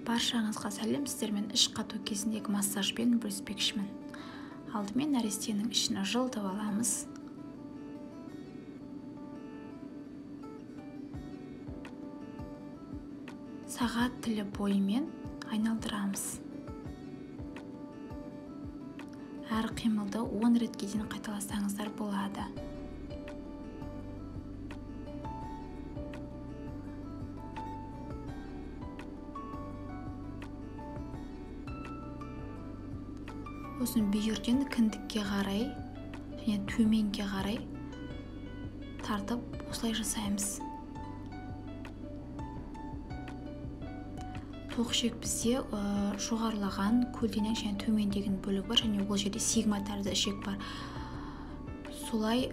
Баршаңызға сәлем, сіздермен іш қату кезіндегі массажбен бөліспекшімін. Алдымен нәрестенің ішін жылытып аламыз. Сағат тілі бойымен айналдырамыз. Әр қимылды 10 ретке дейін қайталасаңыздар болады. Осыны бүйірден кіндікке қарай және төменге қарай тартып осылай жасаймыз. Тоқшек бізде жоғарылаған көлденең және төмендеген бөлігі бар, және ол жерде сигма тәрізді ішек бар. Солай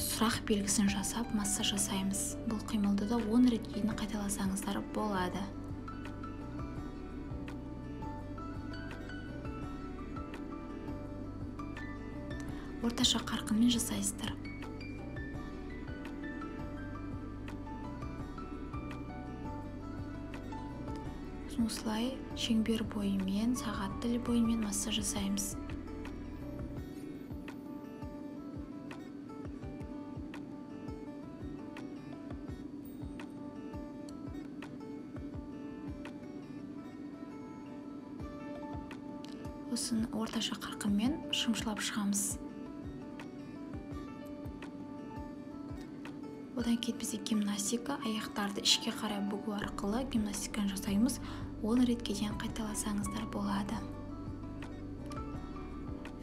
сұрақ белгісін жасап массаж жасаймыз. Бұл қимылды да 10 ретке дейін қайталасаңыздар болады. Орташа қарқынмен жасайсыздар. Осылай шеңбер бойымен, сағат тілі бойымен массаж жасаймыз. Осыны орташа қарқынмен шымшылап шығамыз. Одан кейін бізде гимнастика, аяқтарды ішке қарай бүгу арқылы гимнастиканы жасаймыз. 10 ретке дейін қайталасаңыздар болады.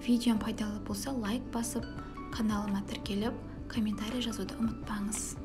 Видеом пайдалы болса лайк басып, каналыма тіркеліп, комментарий жазуды ұмытпаңыз.